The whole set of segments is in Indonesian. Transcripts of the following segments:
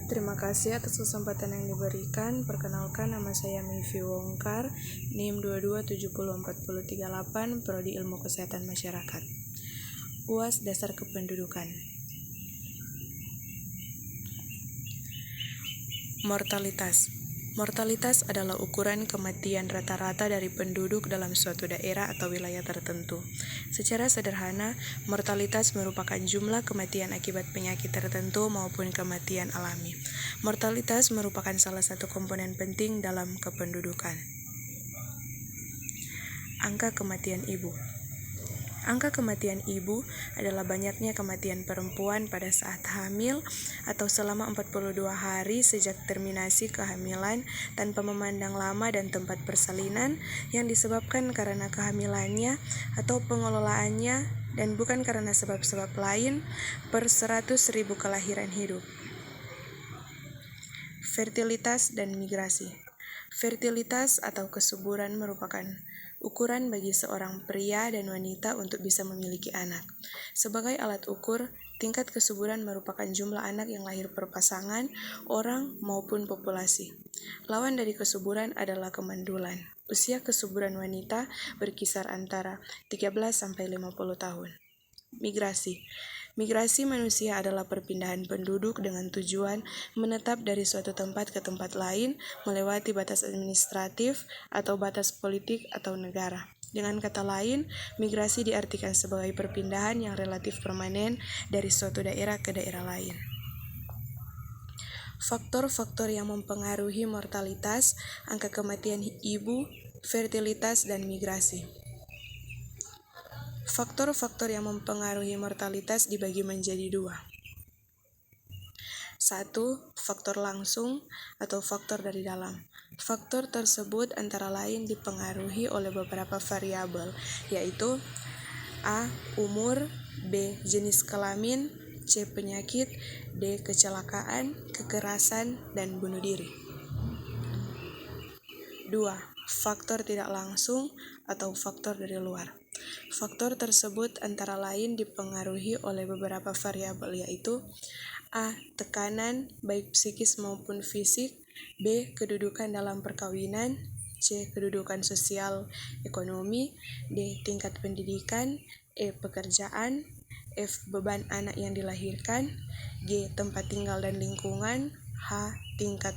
Terima kasih atas kesempatan yang diberikan. Perkenalkan, nama saya Mayfi Wongkar, NIM 22704038, Prodi Ilmu Kesehatan Masyarakat. UAS Dasar Kependudukan. Mortalitas. Mortalitas adalah ukuran kematian rata-rata dari penduduk dalam suatu daerah atau wilayah tertentu. Secara sederhana, mortalitas merupakan jumlah kematian akibat penyakit tertentu maupun kematian alami. Mortalitas merupakan salah satu komponen penting dalam kependudukan. Angka kematian ibu. Angka kematian ibu adalah banyaknya kematian perempuan pada saat hamil atau selama 42 hari sejak terminasi kehamilan tanpa memandang lama dan tempat persalinan yang disebabkan karena kehamilannya atau pengelolaannya dan bukan karena sebab-sebab lain per 100.000 kelahiran hidup. Fertilitas dan migrasi. Fertilitas atau kesuburan merupakan ukuran bagi seorang pria dan wanita untuk bisa memiliki anak. Sebagai alat ukur, tingkat kesuburan merupakan jumlah anak yang lahir per pasangan, orang maupun populasi. Lawan dari kesuburan adalah kemandulan. Usia kesuburan wanita berkisar antara 13-50 tahun. Migrasi. Migrasi manusia adalah perpindahan penduduk dengan tujuan menetap dari suatu tempat ke tempat lain melewati batas administratif atau batas politik atau negara. Dengan kata lain, migrasi diartikan sebagai perpindahan yang relatif permanen dari suatu daerah ke daerah lain. Faktor-faktor yang mempengaruhi mortalitas, angka kematian ibu, fertilitas, dan migrasi. Faktor-faktor yang mempengaruhi mortalitas dibagi menjadi dua. 1. Faktor langsung atau faktor dari dalam. Faktor tersebut antara lain dipengaruhi oleh beberapa variabel, yaitu A. Umur, B. Jenis kelamin, C. Penyakit, D. Kecelakaan, kekerasan, dan bunuh diri. 2. Faktor tidak langsung atau faktor dari luar. Faktor tersebut antara lain dipengaruhi oleh beberapa variabel, yaitu A. Tekanan, baik psikis maupun fisik, B. Kedudukan dalam perkawinan, C. Kedudukan sosial ekonomi, D. Tingkat pendidikan, E. Pekerjaan, F. Beban anak yang dilahirkan, G. Tempat tinggal dan lingkungan, H. Tingkat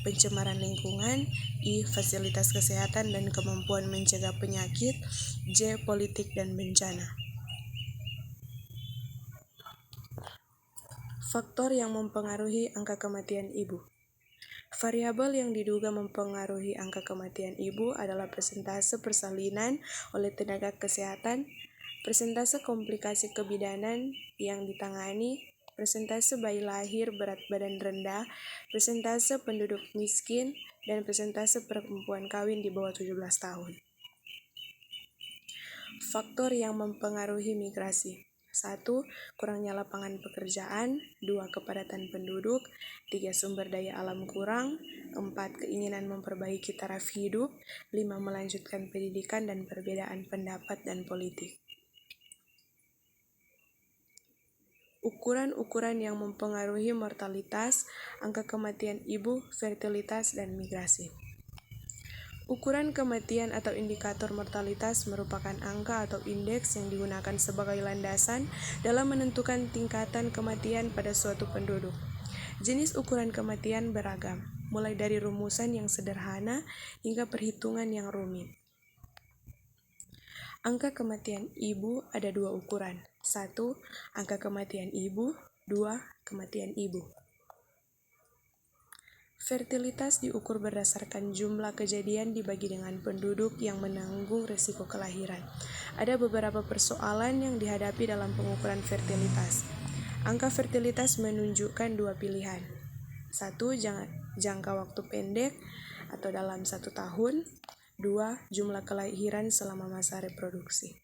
pencemaran lingkungan, I. Fasilitas kesehatan dan kemampuan mencegah penyakit, J. Politik dan bencana. Faktor yang mempengaruhi angka kematian ibu. Variabel yang diduga mempengaruhi angka kematian ibu adalah persentase persalinan oleh tenaga kesehatan, persentase komplikasi kebidanan yang ditangani, persentase bayi lahir berat badan rendah, persentase penduduk miskin, dan persentase perempuan kawin di bawah 17 tahun. Faktor yang mempengaruhi migrasi. 1. Kurangnya lapangan pekerjaan, 2. Kepadatan penduduk, 3. Sumber daya alam kurang, 4. Keinginan memperbaiki taraf hidup, 5. Melanjutkan pendidikan dan perbedaan pendapat dan politik. Ukuran-ukuran yang mempengaruhi mortalitas, angka kematian ibu, fertilitas, dan migrasi. Ukuran kematian atau indikator mortalitas merupakan angka atau indeks yang digunakan sebagai landasan dalam menentukan tingkatan kematian pada suatu penduduk. Jenis ukuran kematian beragam, mulai dari rumusan yang sederhana hingga perhitungan yang rumit. Angka kematian ibu ada dua ukuran. 1. Angka kematian ibu. 2. Kematian ibu. Fertilitas diukur berdasarkan jumlah kejadian dibagi dengan penduduk yang menanggung risiko kelahiran. Ada beberapa persoalan yang dihadapi dalam pengukuran fertilitas. Angka fertilitas menunjukkan dua pilihan. 1. Jangka waktu pendek atau dalam 1 tahun. 2. Jumlah kelahiran selama masa reproduksi.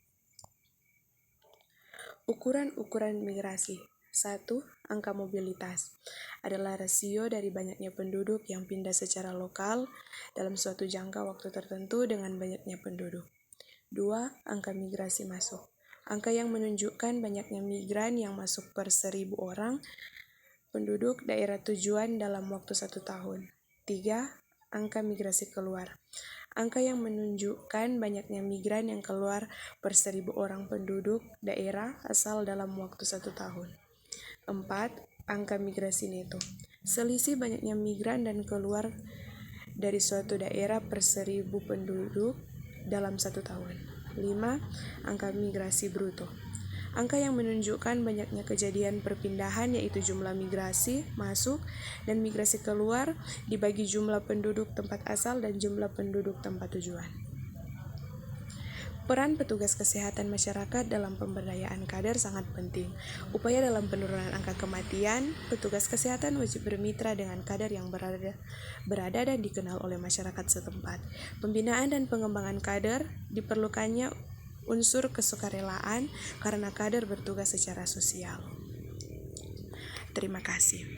Ukuran-ukuran migrasi. 1. Angka mobilitas adalah rasio dari banyaknya penduduk yang pindah secara lokal dalam suatu jangka waktu tertentu dengan banyaknya penduduk. 2. Angka migrasi masuk. Angka yang menunjukkan banyaknya migran yang masuk per 1.000 orang penduduk daerah tujuan dalam waktu 1 tahun. 3. Angka migrasi keluar. Angka yang menunjukkan banyaknya migran yang keluar per 1.000 orang penduduk daerah asal dalam waktu 1 tahun. 4. Angka migrasi neto. Selisih banyaknya migran dan keluar dari suatu daerah per 1.000 penduduk dalam 1 tahun. 5. Angka migrasi bruto. Angka yang menunjukkan banyaknya kejadian perpindahan yaitu jumlah migrasi masuk dan migrasi keluar dibagi jumlah penduduk tempat asal dan jumlah penduduk tempat tujuan. Peran petugas kesehatan masyarakat dalam pemberdayaan kader sangat penting. Upaya dalam penurunan angka kematian, petugas kesehatan wajib bermitra dengan kader yang berada dan dikenal oleh masyarakat setempat. Pembinaan dan pengembangan kader diperlukannya unsur kesukarelaan karena kader bertugas secara sosial. Terima kasih.